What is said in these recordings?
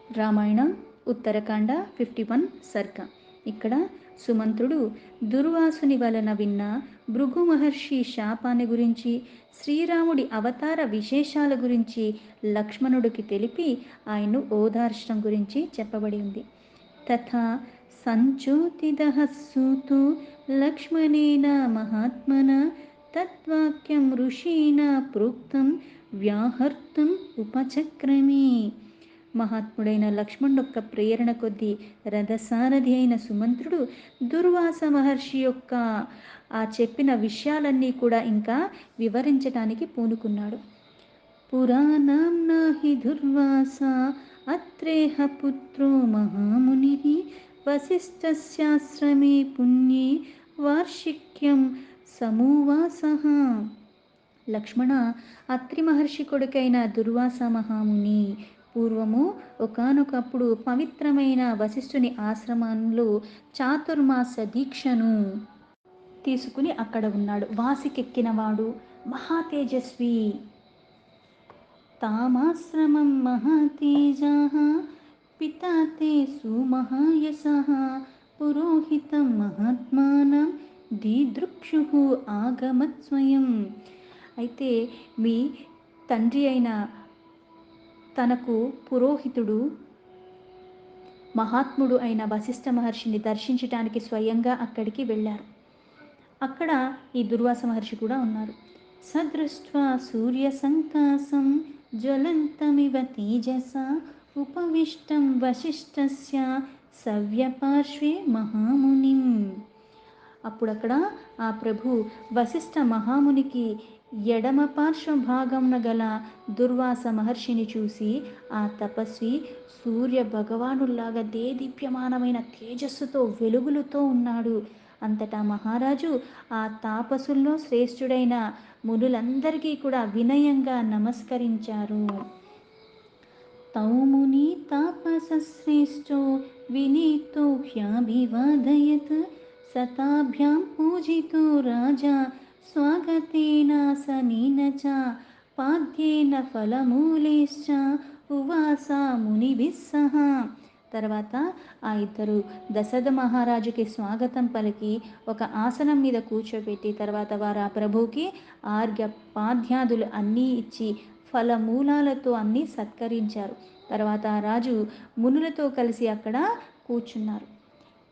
రామాయణ ఉత్తరకాండ 51 సర్గ. ఇక్కడ సుమంత్రుడు దుర్వాసుని వలన విన్న భృగు మహర్షి శాపాన్ని గురించి, శ్రీరాముడి అవతార విశేషాల గురించి లక్ష్మణుడికి తెలిపి ఆయన్ను ఓదార్చడం గురించి చెప్పబడి ఉంది. తథా సంచోతిదః సూతో లక్ష్మణేన మహాత్మన తద్వాక్యం ఋషీణా ప్రోక్తం వ్యాహర్తుం ఉపచక్రమే. మహాత్ముడైన లక్ష్మణుడు యొక్క ప్రేరణ కొద్దీ రథసారథి అయిన సుమంత్రుడు దుర్వాస మహర్షి యొక్క ఆ చెప్పిన విషయాలన్నీ కూడా ఇంకా వివరించటానికి పూనుకున్నాడు. పురాణంనా హి దుర్వాస అత్రేహ పుత్రో మహాముని వసిష్ఠస్యాశ్రమే పుణ్యే వార్షిక్యం సమూవాసః. లక్ష్మణ, అత్రి మహర్షి కొడుకైన దుర్వాస మహాముని పూర్వము ఒకానొకప్పుడు పవిత్రమైన వశిష్ఠుని ఆశ్రమంలో చాతుర్మాస దీక్షను తీసుకుని అక్కడ ఉన్నాడు. వాసికెక్కినవాడు, మహాతేజస్వి. తామాశ్రమం మహాతేజాః పితా తే సుమహాయశః పురోహితం మహాత్మానం దీదృక్షుః ఆగమత్ స్వయం. అయితే మీ తండ్రి అయిన తనకు పురోహితుడు, మహాత్ముడు అయిన వశిష్ఠ మహర్షిని దర్శించటానికి స్వయంగా అక్కడికి వెళ్ళారు. అక్కడ ఈ దుర్వాస మహర్షి కూడా ఉన్నారు. సదృష్ట్వా సూర్య సంకాసం జ్వలంతమివ తేజసా ఉపవిష్టం వశిష్ఠస్య సవ్యపార్శ్వే మహామునిం. అప్పుడక్కడ ఆ ప్రభు వశిష్ఠ మహామునికి ఎడమ పార్శ్వ భాగంన గల దుర్వాస మహర్షిని చూసి ఆ తపస్వి సూర్య భగవానుల్లాగా దేదీప్యమానమైన తేజస్సుతో వెలుగులతో ఉన్నాడు. అంతటా మహారాజు ఆ తాపసుల్లో శ్రేష్ఠుడైన మునులందరికీ కూడా వినయంగా నమస్కరించారు. తౌముని తాపసశ్రేష్ఠో వినీతో హ్యాభివాదయత్ సతాభ్యాం పూజితో రాజా స్వాగతేనాసనేన చ పాద్యేన ఫలమూలేశ్చ ఉవాస మునిభిః సహ. తర్వాత ఆ ఇద్దరు దశరథ మహారాజుకి స్వాగతం పలికి ఒక ఆసనం మీద కూర్చోబెట్టి తర్వాత వారు ఆ ప్రభువుకి ఆర్ఘ్య పాద్యాదులు అన్నీ ఇచ్చి ఫలమూలాలతో అన్నీ సత్కరించారు. తర్వాత ఆ రాజు మునులతో కలిసి అక్కడ కూర్చున్నారు.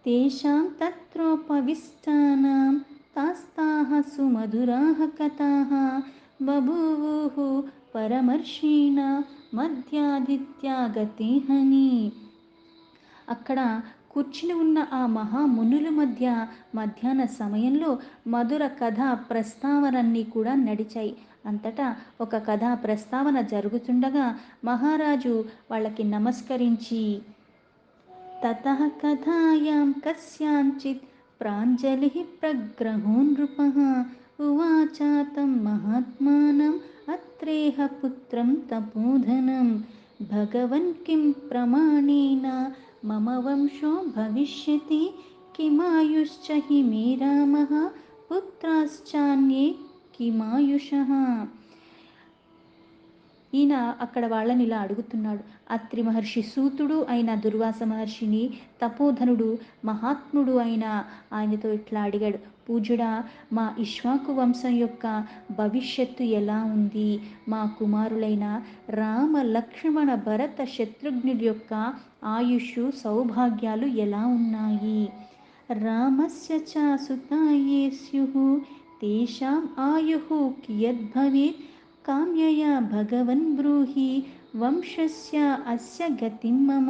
తేషాం తత్రోపవిష్టానాం తాస్తాః సుమధురాః కథాః బభూవుః పరమర్షిణ మధ్యాదిత్యాగతేహని. అక్కడ కూర్చుని ఉన్న ఆ మహామునుల మధ్య మధ్యాహ్న సమయంలో మధుర కథా ప్రస్తావనన్నీ కూడా నడిచాయి. అంతటా ఒక కథా ప్రస్తావన జరుగుతుండగా మహారాజు వాళ్ళకి నమస్కరించి తతః కథాయాం కస్యాంచిత్ ప్రాంజలిః ప్రగ్రహో నృపః ఉవాచ తం మహాత్మానం అత్రేహ పుత్రం తపోధనం భగవన్ కిం ప్రమాణేన మమ వంశో భవిష్యతి కిమాయుశ్చ హి మే రామః పుత్రాశ్చాన్యే కిమాయుషః. ఈయన అక్కడ వాళ్ళని ఇలా అడుగుతున్నాడు. అత్రి మహర్షి సూతుడు అయిన దుర్వాస మహర్షిని, తపోధనుడు మహాత్ముడు అయిన ఆయనతో ఇట్లా అడిగాడు. పూజ్యుడా, మా ఇక్ష్వాకు వంశం యొక్క భవిష్యత్తు ఎలా ఉంది? మా కుమారులైన రామ లక్ష్మణ భరత శత్రుఘ్నుడి యొక్క ఆయుష్ సౌభాగ్యాలు ఎలా ఉన్నాయి? రామస్య చ సుతాయే స్యుః తేషాం ఆయుః కియద్భవేత్ కామ్యయా భగవన్ బ్రూహి వంశస్య అస్య గతిం మమ.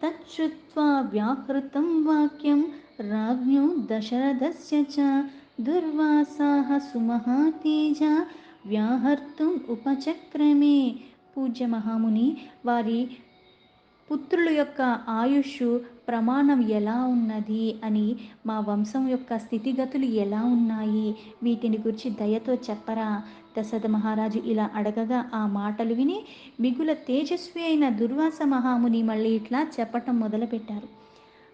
తచ్చుత్వా వ్యాహృతం వాక్యం రాజ్ఞో దశరథస్య చ దుర్వాసాః సుమహాతేజా వ్యాహర్తుం ఉపచక్రమే. పూజ్య మహాముని, వారి పుత్రుల యొక్క ఆయుష్ ప్రమాణం ఎలా ఉన్నది అని, మా వంశం యొక్క స్థితిగతులు ఎలా ఉన్నాయి, వీటిని గురించి దయతో చెప్పరా? దశరథ మహారాజు ఇలా అడగగా ఆ మాటలు విని మిగుల తేజస్వి అయిన దుర్వాస మహాముని మళ్ళీ ఇట్లా చెప్పటం మొదలుపెట్టారు.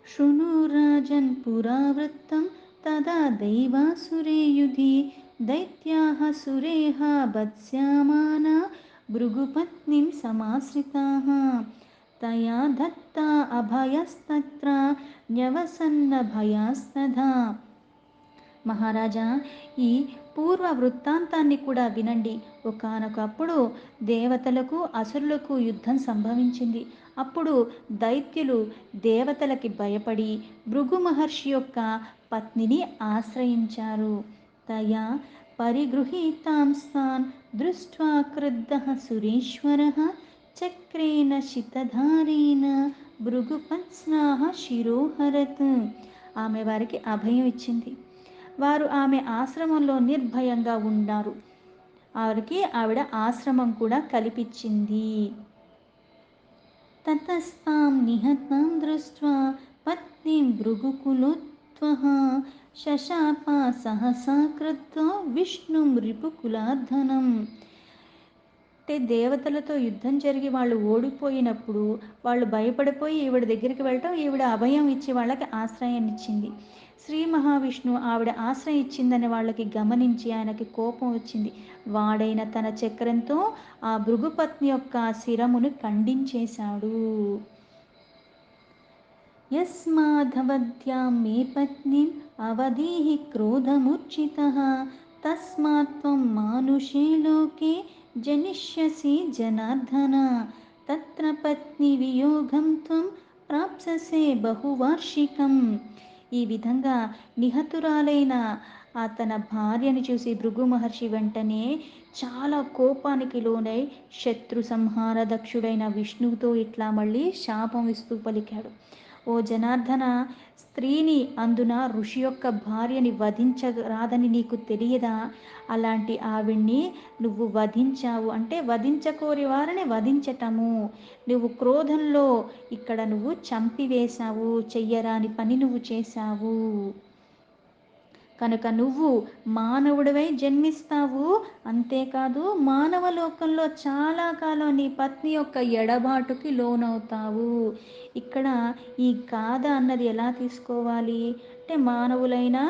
శృణు రాజన్ పురావృత్తం తదా దైవాసురే యుధి దైత్యాః సురేః బత్స్యామానా భృగుపత్నిం సమాశ్రితాః తయా దత్తా అభయస్తత్ర న్యవసన్న భయాస్తథా. మహారాజా, ఈ పూర్వ వృత్తాంతాన్ని కూడా వినండి. ఒకానొకప్పుడు దేవతలకు అసురులకు యుద్ధం సంభవించింది. అప్పుడు దైత్యులు దేవతలకి భయపడి భృగు మహర్షి యొక్క పత్నిని ఆశ్రయించారు. తయా పరిగృహీతాంస్తాన్ దృష్ట్వా క్రుద్ధః సురేశ్వరః చక్రేణ శితధారేణ భృగుపత్స్నాహ శిరోహరత్. ఆమె వారికి అభయం ఇచ్చింది. వారు ఆమె ఆశ్రమంలో నిర్భయంగా ఉన్నారు. వారికి ఆవిడ ఆశ్రమం కూడా కల్పించింది. తతస్తాం నిహతాం దృష్ట్వా పత్నీం భృగుకులోత్వః శశాప సహసా క్రుద్ధో విష్ణుం రిపుకులార్ధనం. అంటే దేవతలతో యుద్ధం జరిగి వాళ్ళు ఓడిపోయినప్పుడు వాళ్ళు భయపడిపోయి ఈవిడ దగ్గరికి వెళ్ళటం, ఈవిడ అభయం ఇచ్చి వాళ్ళకి ఆశ్రయాన్ని ఇచ్చింది. శ్రీ మహావిష్ణువు ఆవిడ ఆశ్రయం ఇచ్చిందని వాళ్ళకి గమనించి ఆయనకి కోపం వచ్చింది. వాడైన తన చక్రంతో ఆ భృగుపత్ని యొక్క శిరమును ఖండించేశాడు. యస్మాదవధ్యాం మే పత్నిం అవధీహి క్రోధమూర్ఛితః తస్మాత్ త్వం మానుషే లోకే జనిష్యసి జనార్దన తత్ర పత్ని వియోగం త్వం ప్రాప్స్యసే బహువార్షికం. ఈ విధంగా నిహతురాలైన తన భార్యని చూసి భృగు మహర్షి వెంటనే చాలా కోపానికి లోనై శత్రు సంహార దక్షుడైన విష్ణువుతో ఇట్లా మళ్ళీ శాపం ఇస్తూ పలికాడు. ఓ జనార్దన, స్త్రీని, అందున ఋషి యొక్క భార్యని వధించరాదని నీకు తెలియదా? అలాంటి ఆవిడ్ని నువ్వు వధించావు అంటే వధించకోరి వారిని వధించటము. నువ్వు క్రోధంలో ఇక్కడ నువ్వు చంపివేశావు, చెయ్యరాని పని నువ్వు చేశావు. కనుక నువ్వు మానవుడివై జన్మిస్తావు. అంతేకాదు మానవ లోకంలో చాలా కాలం నీ పత్ని యొక్క ఎడబాటుకి లోనవుతావు. ఇక్కడ ఈ గాథ అన్నది ఎలా తీసుకోవాలి అంటే, మానవులైనా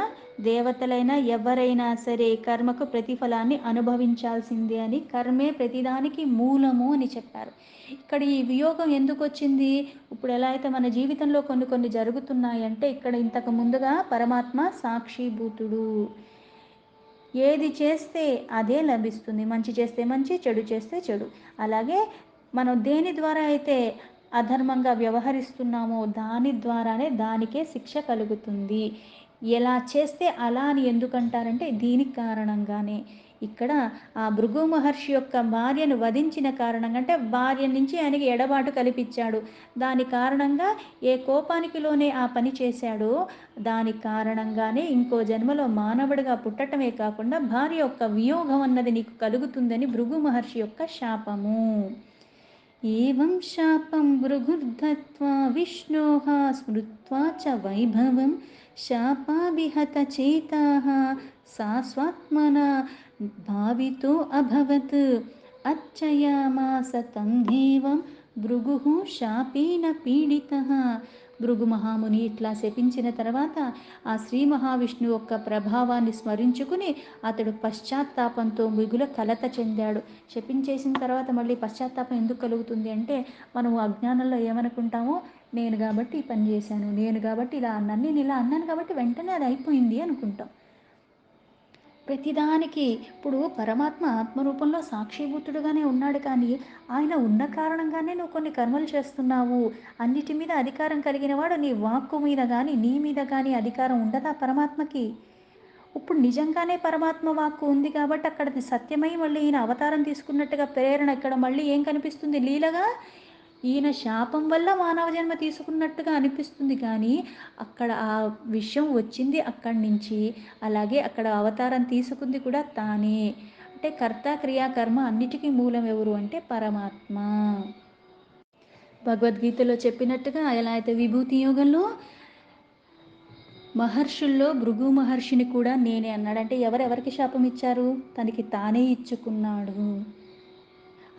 దేవతలైనా ఎవరైనా సరే కర్మకు ప్రతిఫలాన్ని అనుభవించాల్సిందే అని, కర్మే ప్రతిదానికి మూలము అని చెప్పారు. ఇక్కడ ఈ వియోగం ఎందుకు వచ్చింది? ఇప్పుడు ఎలా అయితే మన జీవితంలో కొన్ని కొన్ని జరుగుతున్నాయంటే, ఇక్కడ ఇంతకు ముందుగా పరమాత్మ సాక్షిభూతుడు. ఏది చేస్తే అదే లభిస్తుంది. మంచి చేస్తే మంచి, చెడు చేస్తే చెడు. అలాగే మనం దేని ద్వారా అయితే అధర్మంగా వ్యవహరిస్తున్నామో దాని ద్వారానే దానికే శిక్ష కలుగుతుంది. ఎలా చేస్తే అలా అని ఎందుకంటారంటే దీనికి కారణంగానే. ఇక్కడ ఆ భృగు మహర్షి యొక్క భార్యను వధించిన కారణంగా అంటే భార్య నుంచి ఆయనకి ఎడబాటు కల్పించాడు. దాని కారణంగా ఏ కోపానికి లోనే ఆ పని చేశాడో దాని కారణంగానే ఇంకో జన్మలో మానవుడిగా పుట్టటమే కాకుండా భార్య యొక్క వియోగం అన్నది నీకు కలుగుతుందని భృగు మహర్షి యొక్క శాపము. ఏవం శాపం భృగుర్దత్వా విష్ణోః స్మృత్వా చ వైభవం శాపాభిహత చేతాః సా స్వాత్మనా భావితో అభవత్ అర్చయామాస తం దేవం భృగుః శాపేన పీడితః. భృగు మహాముని ఇట్లా శపించిన తర్వాత ఆ శ్రీ మహావిష్ణువు యొక్క ప్రభావాన్ని స్మరించుకుని అతడు పశ్చాత్తాపంతో మిగుల కలత చెందాడు. శపించేసిన తర్వాత మళ్ళీ పశ్చాత్తాపం ఎందుకు కలుగుతుంది అంటే, మనం అజ్ఞానంలో ఏమనుకుంటామో, నేను కాబట్టి ఈ పని చేశాను, నేను కాబట్టి ఇలా అన్నాను, నేను ఇలా అన్నాను కాబట్టి వెంటనే అది అయిపోయింది అనుకుంటాం. ప్రతిదానికి ఇప్పుడు పరమాత్మ ఆత్మరూపంలో సాక్షిభూతుడుగానే ఉన్నాడు. కానీ ఆయన ఉన్న కారణంగానే నువ్వు కొన్ని కర్మలు చేస్తున్నావు. అన్నిటి మీద అధికారం కలిగిన వాడు నీ వాక్కు మీద కానీ నీ మీద కానీ అధికారం ఉండదా పరమాత్మకి? ఇప్పుడు నిజంగానే పరమాత్మ వాక్కు ఉంది కాబట్టి అక్కడ సత్యమై మళ్ళీ ఈయన అవతారం తీసుకున్నట్టుగా ప్రేరణ ఇక్కడ మళ్ళీ ఏం కనిపిస్తుంది? లీలగా ఈయన శాపం వల్ల మానవ జన్మ తీసుకున్నట్టుగా అనిపిస్తుంది. కానీ అక్కడ ఆ విషయం వచ్చింది అక్కడి నుంచి. అలాగే అక్కడ అవతారం తీసుకుంది కూడా తానే. అంటే కర్త క్రియా కర్మ అన్నిటికీ మూలం ఎవరు అంటే పరమాత్మ. భగవద్గీతలో చెప్పినట్టుగా ఎలా అయితే విభూతి యోగంలో మహర్షుల్లో భృగు మహర్షిని కూడా నేనే అన్నాడు. అంటే ఎవరెవరికి శాపం ఇచ్చారు? తనకి తానే ఇచ్చుకున్నాడు.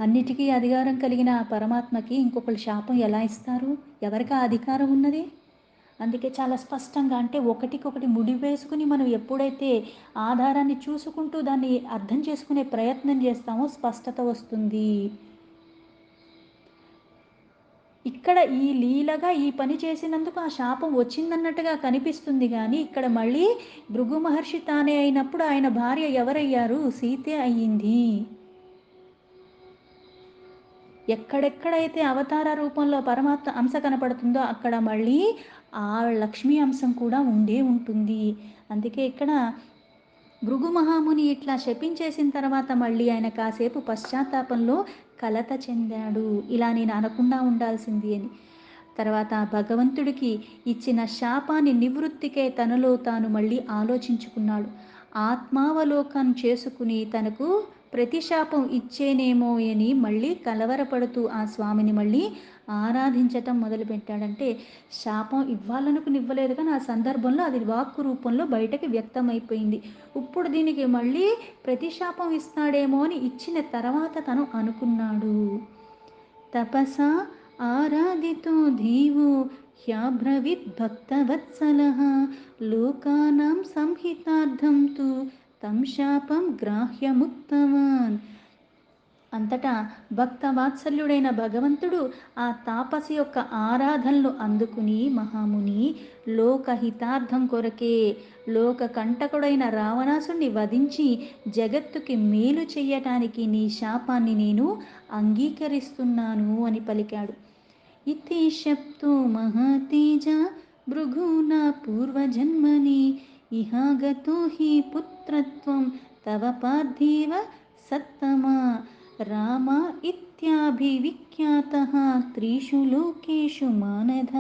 అన్నిటికీ అధికారం కలిగిన ఆ పరమాత్మకి ఇంకొకళ్ళు శాపం ఎలా ఇస్తారు? ఎవరికి ఆ అధికారం ఉన్నది? అందుకే చాలా స్పష్టంగా అంటే ఒకటికొకటి ముడివేసుకుని మనం ఎప్పుడైతే ఆధారాన్ని చూసుకుంటూ దాన్ని అర్థం చేసుకునే ప్రయత్నం చేస్తామో స్పష్టత వస్తుంది. ఇక్కడ ఈ లీలగా ఈ పని చేసినందుకు ఆ శాపం వచ్చిందన్నట్టుగా కనిపిస్తుంది గానీ, ఇక్కడ మళ్ళీ భృగు మహర్షి తానే అయినప్పుడు ఆయన భార్య ఎవరయ్యారు? సీతే అయ్యింది. ఎక్కడెక్కడైతే అవతార రూపంలో పరమాత్మ అంశ కనపడుతుందో అక్కడ మళ్ళీ ఆ లక్ష్మీ అంశం కూడా ఉండే ఉంటుంది. అందుకే ఇక్కడ భృగు మహాముని ఇట్లా శపించేసిన తర్వాత మళ్ళీ ఆయన కాసేపు పశ్చాత్తాపంలో కలత చెందాడు. ఇలా నేను అనకుండా ఉండాల్సింది అని. తర్వాత భగవంతుడికి ఇచ్చిన శాపాన్ని నివృత్తికే తనలో తాను మళ్ళీ ఆలోచించుకున్నాడు. ఆత్మావలోకం చేసుకుని తనకు ప్రతిశాపం ఇచ్చేనేమో అని మళ్ళీ కలవరపడుతూ ఆ స్వామిని మళ్ళీ ఆరాధించటం మొదలుపెట్టాడంటే శాపం ఇవ్వాలనుకుని ఇవ్వలేదు కానీ ఆ సందర్భంలో అది వాక్కు రూపంలో బయటకి వ్యక్తమైపోయింది. ఇప్పుడు దీనికి మళ్ళీ ప్రతిశాపం ఇస్తాడేమో అని ఇచ్చిన తర్వాత తను అనుకున్నాడు. తపసా ఆరాధితో దేవో హ్యాబ్రవీద్భక్తవత్సలః లోకానాం సంహితార్థం తు తం శాపం గ్రాహ్యముక్తవాన్. అంతటా భక్తవాత్సల్యుడైన భగవంతుడు ఆ తాపసి యొక్క ఆరాధనలు అందుకుని మహాముని లోకహితార్థం కొరకే లోక కంటకుడైన రావణాసుని వధించి జగత్తుకి మేలు చెయ్యటానికి నీ శాపాన్ని నేను అంగీకరిస్తున్నాను అని పలికాడు. ఇతి శప్తో మహాతేజ భృగునా పూర్వజన్మని ఇహాగతో హి పుత్రత్వం తవ పార్థివ సత్తమా రామ ఇత్యాభివిఖ్యాతః త్రిషు లోకేషు మానధ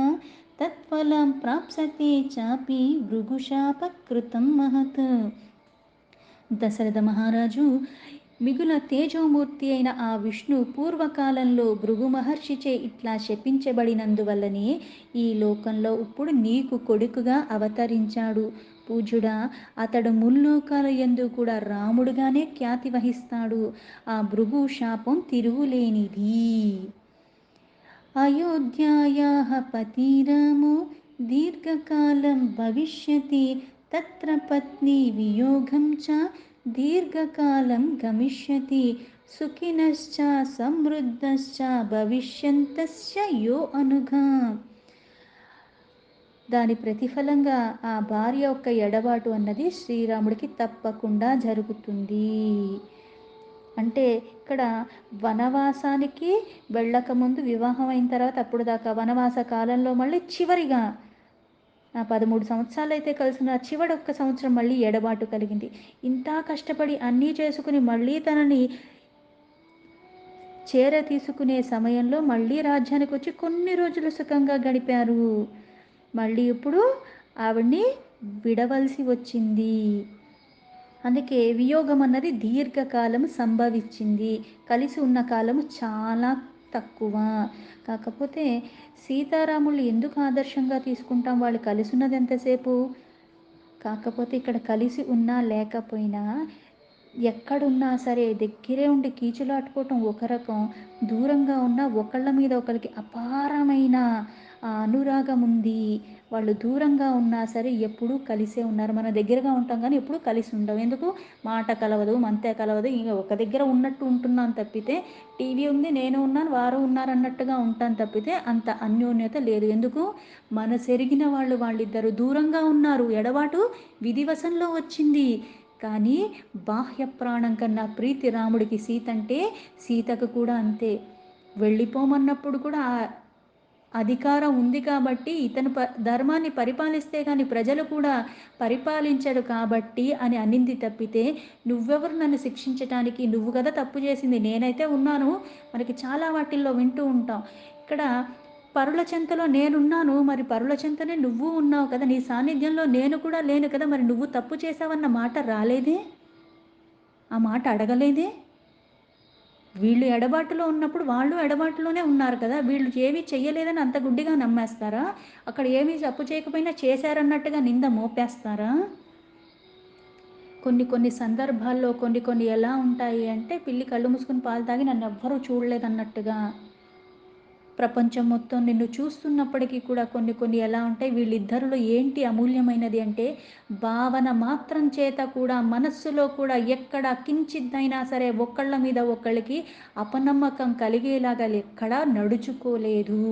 తత్ఫలం ప్రాప్స్యతే చాపి భృగుశాపకృతం మహత్. దశరథ మహారాజు మిగుల తేజోమూర్తి అయిన ఆ విష్ణు పూర్వకాలంలో భృగు మహర్షిచే ఇట్లా శపించబడినందువల్లనే ఈ లోకంలో ఇప్పుడు నీకు కొడుకుగా అవతరించాడు. పూజుడా అతడు ముల్లోకాల యందు కూడా రాముడుగానే ఖ్యాతి వహిస్తాడు. ఆ భృగు శాపం తిరుగులేనిది. అయోధ్యాయాః పతి రామో దీర్ఘకాలం భవిష్యతి తత్ర పత్ని వియోగం చ దీర్ఘకాలం గమిష్యతి సుఖినశ్చ సమృద్ధశ్చ భవిష్యంతస్య యో అనుగా. దాని ప్రతిఫలంగా ఆ భార్య యొక్క ఎడబాటు అన్నది శ్రీరాముడికి తప్పకుండా జరుగుతుంది. అంటే ఇక్కడ వనవాసానికి వెళ్ళకముందు వివాహం అయిన తర్వాత అప్పుడు దాకా వనవాస కాలంలో మళ్ళీ చివరిగా 13 సంవత్సరాలు అయితే కలిసిన చివరి ఒక్క సంవత్సరం మళ్ళీ ఎడబాటు కలిగింది. ఇంత కష్టపడి అన్నీ చేసుకుని మళ్ళీ తనని చేర తీసుకునే సమయంలో మళ్ళీ రాజ్యానికి వచ్చి కొన్ని రోజులు సుఖంగా గడిపారు. మళ్ళీ ఇప్పుడు ఆవిడ్ని విడవలసి వచ్చింది. అందుకే వియోగం అన్నది దీర్ఘకాలం సంభవించింది. కలిసి ఉన్న కాలము చాలా తక్కువ. కాకపోతే సీతారాములు ఎందుకు ఆదర్శంగా తీసుకుంటాం? వాళ్ళు కలిసి ఉన్నది ఎంతసేపు? కాకపోతే ఇక్కడ కలిసి ఉన్నా లేకపోయినా ఎక్కడున్నా సరే దగ్గరే ఉండి కీచులాటుకోవటం ఒక రకం, దూరంగా ఉన్న ఒకళ్ళ మీద ఒకరికి అపారమైన అనురాగం ఉంది. వాళ్ళు దూరంగా ఉన్నా సరే ఎప్పుడూ కలిసే ఉన్నారు. మన దగ్గరగా ఉంటాం కానీ ఎప్పుడూ కలిసి ఉండం. ఎందుకు? మాట కలవదు, మంతే కలవదు. ఇంకా ఒక దగ్గర ఉన్నట్టు ఉంటున్నాను తప్పితే టీవీ ఉంది, నేను ఉన్నాను, వారు ఉన్నారు అన్నట్టుగా ఉంటాను తప్పితే అంత అన్యోన్యత లేదు. ఎందుకు? మనసెరిగిన వాళ్ళిద్దరు దూరంగా ఉన్నారు. ఎడబాటు విధివశంలో వచ్చింది. కానీ బాహ్య ప్రాణం కన్నా ప్రీతి రాముడికి సీత అంటే, సీతకు కూడా అంతే. వెళ్ళిపోమన్నప్పుడు కూడా అధికారం ఉంది కాబట్టి ఇతను ధర్మాన్ని పరిపాలిస్తే కానీ ప్రజలు కూడా పరిపాలించడు కాబట్టి అని అనింది తప్పితే, నువ్వెవరు నన్ను శిక్షించటానికి? నువ్వు కదా తప్పు చేసింది, నేనైతే ఉన్నాను. మనకి చాలా వాటిల్లో వింటూ ఉంటాం. ఇక్కడ పరుల చెంతలో నేనున్నాను, మరి పరుల చెంతనే నువ్వు ఉన్నావు కదా, నీ సాన్నిధ్యంలో నేను కూడా లేను కదా, మరి నువ్వు తప్పు చేసావన్న మాట రాలేదే, ఆ మాట అడగలేదే. వీళ్ళు ఎడబాటులో ఉన్నప్పుడు వాళ్ళు ఎడబాటులోనే ఉన్నారు కదా, వీళ్ళు ఏమీ చెయ్యలేదని అంత గుడ్డిగా నమ్మేస్తారా? అక్కడ ఏమీ తప్పు చేయకపోయినా చేశారన్నట్టుగా నింద మోపేస్తారా? కొన్ని సందర్భాల్లో కొన్ని ఎలా ఉంటాయి అంటే, పిల్లి కళ్ళు మూసుకుని పాలు తాగి నన్ను ఎవ్వరూ చూడలేదన్నట్టుగా. ప్రపంచం మొత్తం నిన్ను చూస్తున్నప్పటికీ కూడా కొన్ని కొన్ని ఎలా ఉంటాయి, వీళ్ళిద్దరిలో ఏంటి అమూల్యమైనది అంటే, భావన మాత్రం చేత కూడా మనస్సులో కూడా ఎక్కడ కించిద్దైనా సరే ఒకళ్ళ మీద ఒకళ్ళకి అపనమ్మకం కలిగేలాగా ఎక్కడా నడుచుకోలేదు.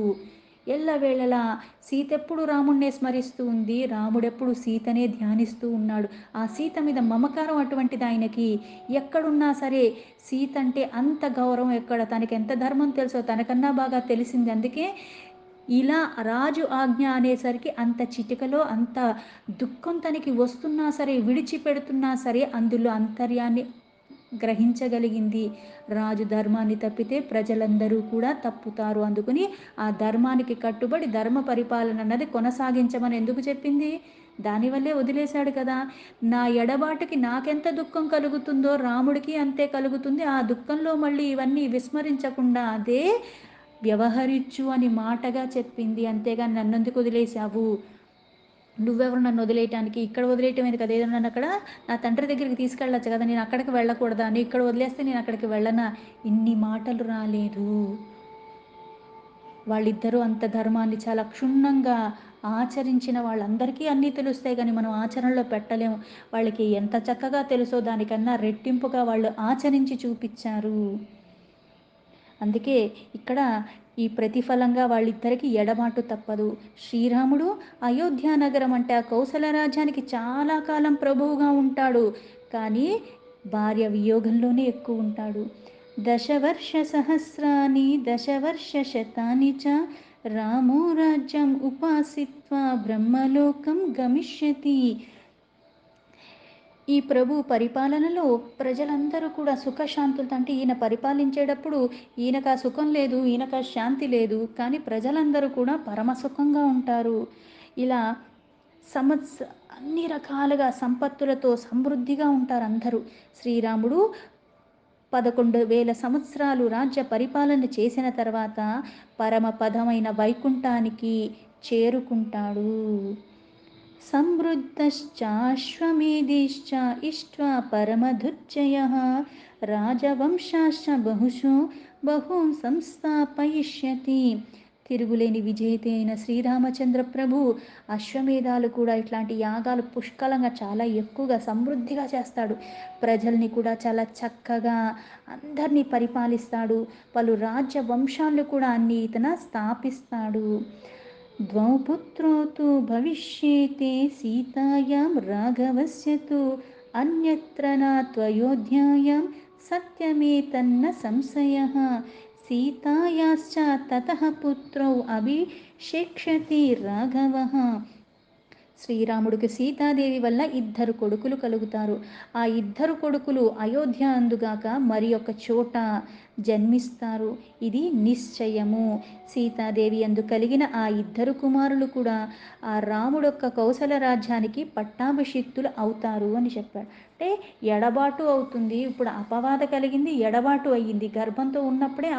ఎల్లవేళలా సీతెప్పుడు రాముడినే స్మరిస్తూ ఉంది, రాముడెప్పుడు సీతనే ధ్యానిస్తూ ఉన్నాడు. ఆ సీత మీద మమకారం అటువంటిది ఆయనకి. ఎక్కడున్నా సరే సీత అంటే అంత గౌరవం, ఎక్కడ తనకెంత ధర్మం తెలుసో తనకన్నా బాగా తెలిసింది. అందుకే ఇలా రాజు ఆజ్ఞ అనేసరికి అంత చిటికలో అంత దుఃఖం తనకి వస్తున్నా సరే, విడిచిపెడుతున్నా సరే అందులో అంతర్యాన్ని గ్రహించగలిగింది. రాజు ధర్మాన్ని తప్పితే ప్రజలందరూ కూడా తప్పుతారు. అందుకని ఆ ధర్మానికి కట్టుబడి ధర్మ పరిపాలన అన్నది కొనసాగించమని ఎందుకు చెప్పింది? దానివల్లే వదిలేశాడు కదా! నా ఎడబాటుకి నాకెంత దుఃఖం కలుగుతుందో రాముడికి అంతే కలుగుతుంది. ఆ దుఃఖంలో మళ్ళీ ఇవన్నీ విస్మరించకుండా అదే వ్యవహరించు అని మాటగా చెప్పింది. అంతేగాని నన్నెందుకు వదిలేశావు? నువ్వెవరు నన్ను వదిలేయటానికి? ఇక్కడ వదిలేయటమేంది కదా! ఏదైనా నన్నక్కడ నా తండ్రి దగ్గరికి తీసుకెళ్ళొచ్చు కదా! నేను అక్కడికి వెళ్ళకూడదా? నువ్వు ఇక్కడ వదిలేస్తే నేను అక్కడికి వెళ్ళనా? ఇన్ని మాటలు రాలేదు. వాళ్ళిద్దరూ అంత ధర్మాన్ని చాలా క్షుణ్ణంగా ఆచరించిన వాళ్ళందరికీ అన్నీ తెలుస్తాయి గానీ మనం ఆచరణలో పెట్టలేము. వాళ్ళకి ఎంత చక్కగా తెలుసో దానికన్నా రెట్టింపుగా వాళ్ళు ఆచరించి చూపిచ్చారు. అందుకే ఇక్కడ ఈ ప్రతిఫలంగా వాళ్ళిద్దరికీ ఎడబాటు తప్పదు. శ్రీరాముడు అయోధ్య నగరం అంటే ఆ కౌసల రాజ్యానికి చాలా కాలం ప్రభువుగా ఉంటాడు. కానీ భార్య వియోగంలోనే ఎక్కువ ఉంటాడు. దశవర్ష సహస్రాని దశవర్ష శతాని చ రామో రాజ్యం ఉపాసిత్వా బ్రహ్మలోకం గమిష్యతి. ఈ ప్రభు పరిపాలనలో ప్రజలందరూ కూడా సుఖశాంతులతో, అంటే ఈయన పరిపాలించేటప్పుడు ఈయనకు ఆ సుఖం లేదు, ఈయనకు ఆ శాంతి లేదు, కానీ ప్రజలందరూ కూడా పరమసుఖంగా ఉంటారు. ఇలా సమత్స అన్ని రకాలుగా సంపత్తులతో సమృద్ధిగా ఉంటారు అందరూ. శ్రీరాముడు 11,000 సంవత్సరాలు రాజ్య పరిపాలన చేసిన తర్వాత పరమపదమైన వైకుంఠానికి చేరుకుంటాడు. సమృద్ధశ్చాశ్వమేధైశ్చ ఇష్ట్వా పరమధుర్జయః రాజవంశాశ్చ బహుశో బహూన్ సంస్థాపయిష్యతి. తిరుగులేని విజేత అయిన శ్రీరామచంద్ర ప్రభు అశ్వమేధాలు కూడా ఇట్లాంటి యాగాలు పుష్కలంగా చాలా ఎక్కువగా సమృద్ధిగా చేస్తాడు. ప్రజల్ని కూడా చాలా చక్కగా అందరినీ పరిపాలిస్తాడు. పలు రాజ్య వంశాలను కూడా అన్ని ఇతన స్థాపిస్తాడు. ద్వౌ పుత్రౌ తు భవిష్యేతే సీతాయాం రాఘవస్య తు అన్యత్ర న త్వయోధ్యాయాం సత్యమేతన్న సంశయః. సీతాయాశ్చ తతః పుత్రౌ అభిషేక్ష్యతి రాఘవః. శ్రీరాముడికి సీతాదేవి వల్ల 2 కొడుకులు కలుగుతారు. ఆ 2 కొడుకులు అయోధ్య అందుగాక మరి ఒక చోట జన్మిస్తారు. ఇది నిశ్చయము. సీతాదేవి అందు కలిగిన ఆ 2 కుమారులు కూడా ఆ రాముడొక్క కౌసల రాజ్యానికి పట్టాభిషిక్తులు అవుతారు అని చెప్పాడు. అంటే ఎడబాటు అవుతుంది. ఇప్పుడు అపవాద కలిగింది, ఎడబాటు అయ్యింది. గర్భంతో ఉన్నప్పుడే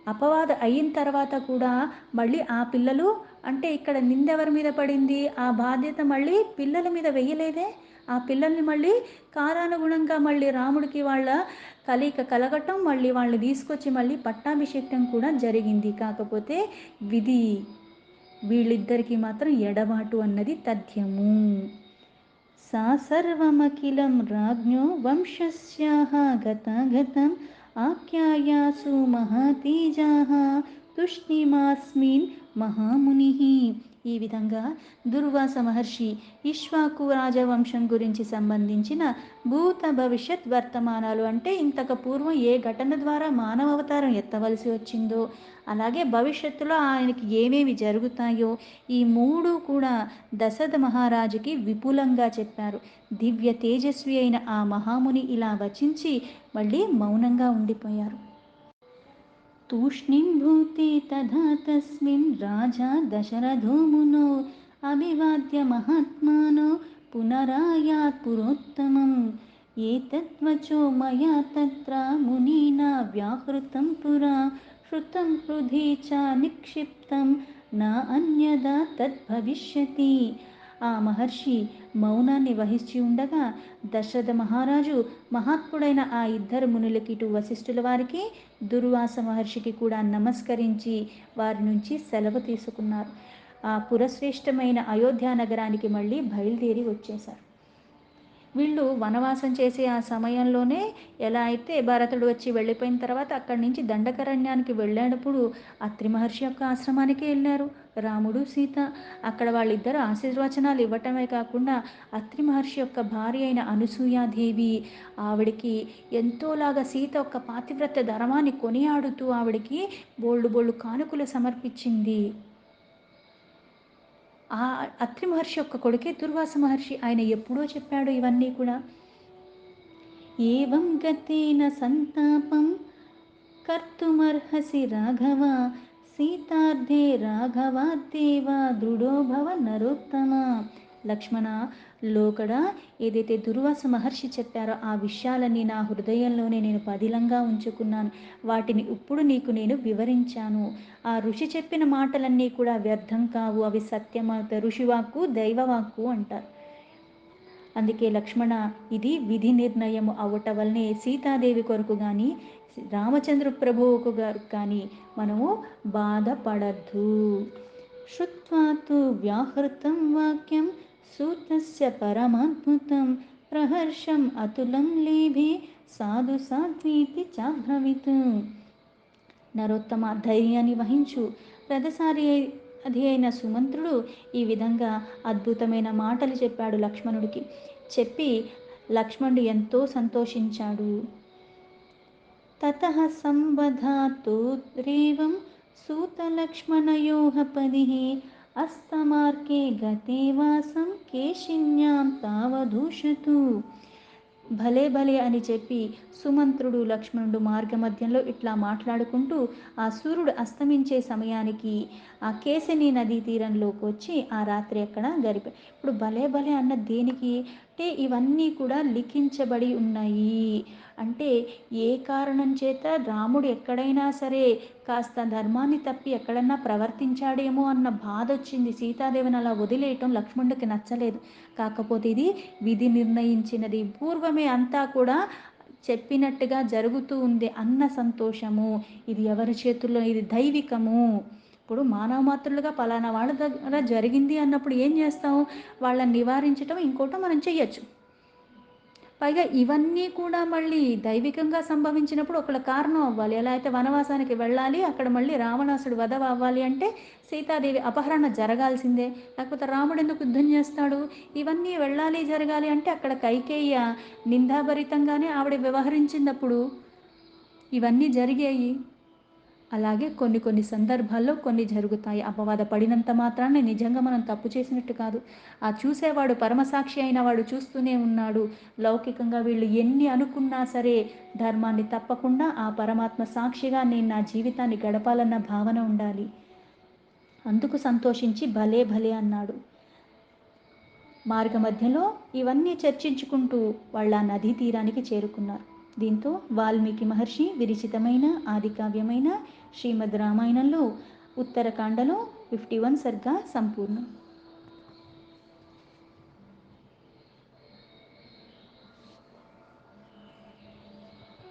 అపవాద అయిన తర్వాత కూడా మళ్ళీ ఆ పిల్లలు, అంటే ఇక్కడ నిందెవరి మీద పడింది? ఆ బాధ్యత మళ్ళీ పిల్లల మీద వెయ్యలేదే. ఆ పిల్లల్ని మళ్ళీ కాలానుగుణంగా మళ్ళీ రాముడికి వాళ్ళ కలయిక కలగటం, మళ్ళీ వాళ్ళని తీసుకొచ్చి మళ్ళీ పట్టాభిషేకం కూడా జరిగింది. కాకపోతే విధి వీళ్ళిద్దరికీ మాత్రం ఎడబాటు అన్నది తథ్యము. సా సర్వమఖిలం రాజ్ఞో వంశస్యాః గతాగతం ఆఖ్యాయాసు మహాతేజాః తుష్ణీమాస్మిన్ మహామునిః. ఈ విధంగా దుర్వాస మహర్షి ఇక్ష్వాకు రాజవంశం గురించి సంబంధించిన భూత భవిష్యత్ వర్తమానాలు, అంటే ఇంతకు పూర్వం ఏ ఘటన ద్వారా మానవ అవతారం ఎత్తవలసి వచ్చిందో, అలాగే భవిష్యత్తులో ఆయనకి ఏమేమి జరుగుతాయో ఈ 3 కూడా దశరథ మహారాజుకి విపులంగా చెప్పారు. దివ్య తేజస్వి అయిన ఆ మహాముని ఇలా వచించి మళ్ళీ మౌనంగా ఉండిపోయారు. తూష్ణీం భూతే తథా తస్మిన్ రాజా దశరథో మునో అభివాద్య మహాత్మానో పునరాయాత్ పురోత్తమం. ఏతద్వచో మయా తత్ర మునీనా వ్యాహృతం పురా శృతం హృది చ నిక్షిప్తం నా అన్యదా తద్భవిష్యతి. ఆ మహర్షి మౌనాన్ని వహించి ఉండగా దశరథ మహారాజు మహాత్ముడైన ఆ ఇద్దరు మునులకి, ఇటు వశిష్ఠుల వారికి, దుర్వాస మహర్షికి కూడా నమస్కరించి వారి నుంచి సెలవు తీసుకున్నారు. ఆ పురశ్రేష్టమైన అయోధ్య నగరానికి మళ్ళీ బయలుదేరి వచ్చేశారు. వీళ్ళు వనవాసం చేసే ఆ సమయంలోనే ఎలా అయితే భరతుడు వచ్చి వెళ్ళిపోయిన తర్వాత అక్కడి నుంచి దండకరణ్యానికి వెళ్ళేటప్పుడు అత్రి మహర్షి యొక్క ఆశ్రమానికి వెళ్ళారు రాముడు సీత. అక్కడ వాళ్ళిద్దరు ఆశీర్వచనాలు ఇవ్వటమే కాకుండా అత్రి మహర్షి యొక్క భార్య అయిన అనసూయాదేవి ఆవిడికి ఎంతోలాగా సీత యొక్క పాతివ్రత్య ధర్మాన్ని కొనియాడుతూ ఆవిడికి బోళ్ళు బోళ్ళు కానుకలు సమర్పించింది. ఆ అత్రి మహర్షి యొక్క కొడుకే దుర్వాస మహర్షి. ఆయన ఎప్పుడో చెప్పాడు ఇవన్నీ కూడా. ఏవం గతేన సంతాపం కర్తుమర్హసి రాఘవ సీతార్థే రాఘవాద్దేవ దృఢో భవ నరోత్తమ. లక్ష్మణ, లోకడ ఏదైతే దుర్వాస మహర్షి చెప్పారో ఆ విషయాలన్నీ నా హృదయంలోనే నేను పదిలంగా ఉంచుకున్నాను. వాటిని ఇప్పుడు నీకు నేను వివరించాను. ఆ ఋషి చెప్పిన మాటలన్నీ కూడా వ్యర్థం కావు, అవి సత్యమత ఋషివాక్కు దైవవాక్కు అంటారు. అందుకే లక్ష్మణ, ఇది విధి నిర్ణయం అవట వల్లనే సీతాదేవి కొరకు కానీ రామచంద్ర ప్రభువుకు గారు కానీ మనము బాధపడద్దు. శ్రుత్వా తు వ్యాహృతం వాక్యం సూతస్య పరమాద్భుతం ప్రహర్షం అతులం లేభే సాధు సాధ్వీతి చాభ్రవిత్. నరోత్తమ, ధైర్యాన్ని వహించు. రథసారి అది అయిన సుమంత్రుడు ఈ విధంగా అద్భుతమైన మాటలు చెప్పాడు లక్ష్మణుడికి. చెప్పి లక్ష్మణుడు ఎంతో సంతోషించాడు. తతః సంవధాతు రేవం సూతలక్ష్మణయోః పదిః అస్తమార్గే గతే వాసం కేశిన్యాం తావధూషతు. భలే భలే అని చెప్పి సుమంత్రుడు లక్ష్మణుడు మార్గమధ్యంలో ఇట్లా మాట్లాడుకుంటూ ఆ సూర్యుడు అస్తమించే సమయానికి ఆ కేశిని నదీ తీరంలోకి వచ్చి ఆ రాత్రి అక్కడ గడిపారు. ఇప్పుడు భలే భలే అన్న దేనికి అంటే ఇవన్నీ కూడా లిఖించబడి ఉన్నాయి. అంటే ఏ కారణం చేత రాముడు ఎక్కడైనా సరే కాస్త ధర్మాన్ని తప్పి ఎక్కడన్నా ప్రవర్తించాడేమో అన్న బాధ వచ్చింది. సీతాదేవిని అలా వదిలేయటం లక్ష్మణుడికి నచ్చలేదు. కాకపోతే ఇది విధి నిర్ణయించినది, పూర్వమే అంతా కూడా చెప్పినట్టుగా జరుగుతూ ఉంది అన్న సంతోషము. ఇది ఎవరి చేతుల్లో, ఇది దైవికము. ఇప్పుడు మానవ మాతృలుగా పలానా వాళ్ళ దగ్గర జరిగింది అన్నప్పుడు ఏం చేస్తాం, వాళ్ళని నివారించటం ఇంకోటో మనం చెయ్యొచ్చు. పైగా ఇవన్నీ కూడా మళ్ళీ దైవికంగా సంభవించినప్పుడు ఒకళ్ళ కారణం అవ్వాలి. ఎలా అయితే వనవాసానికి వెళ్ళాలి, అక్కడ మళ్ళీ రావణాసుడు వధ అవ్వాలి అంటే సీతాదేవి అపహరణ జరగాల్సిందే. లేకపోతే రాముడు ఎందుకు యుద్ధం చేస్తాడు? ఇవన్నీ వెళ్ళాలి జరగాలి అంటే అక్కడ కైకేయ నిందాభరితంగానే ఆవిడ వ్యవహరించినప్పుడు ఇవన్నీ జరిగాయి. అలాగే కొన్ని కొన్ని సందర్భాల్లో కొన్ని జరుగుతాయి. అపవాద పడినంత మాత్రాన్ని నిజంగా మనం తప్పు చేసినట్టు కాదు. ఆ చూసేవాడు పరమసాక్షి అయిన వాడు చూస్తూనే ఉన్నాడు. లౌకికంగా వీళ్ళు ఎన్ని అనుకున్నా సరే ధర్మాన్ని తప్పకుండా ఆ పరమాత్మ సాక్షిగా నేను నా జీవితాన్ని గడపాలన్న భావన ఉండాలి. అందుకు సంతోషించి భలే భలే అన్నాడు. మార్గ మధ్యలో ఇవన్నీ చర్చించుకుంటూ వాళ్ళ నదీ తీరానికి చేరుకున్నారు. దీంతో వాల్మీకి మహర్షి విరచితమైన ఆదికావ్యమైన శ్రీమద్ రామాయణంలో ఉత్తరకాండలో 51 సర్గా సంపూర్ణం.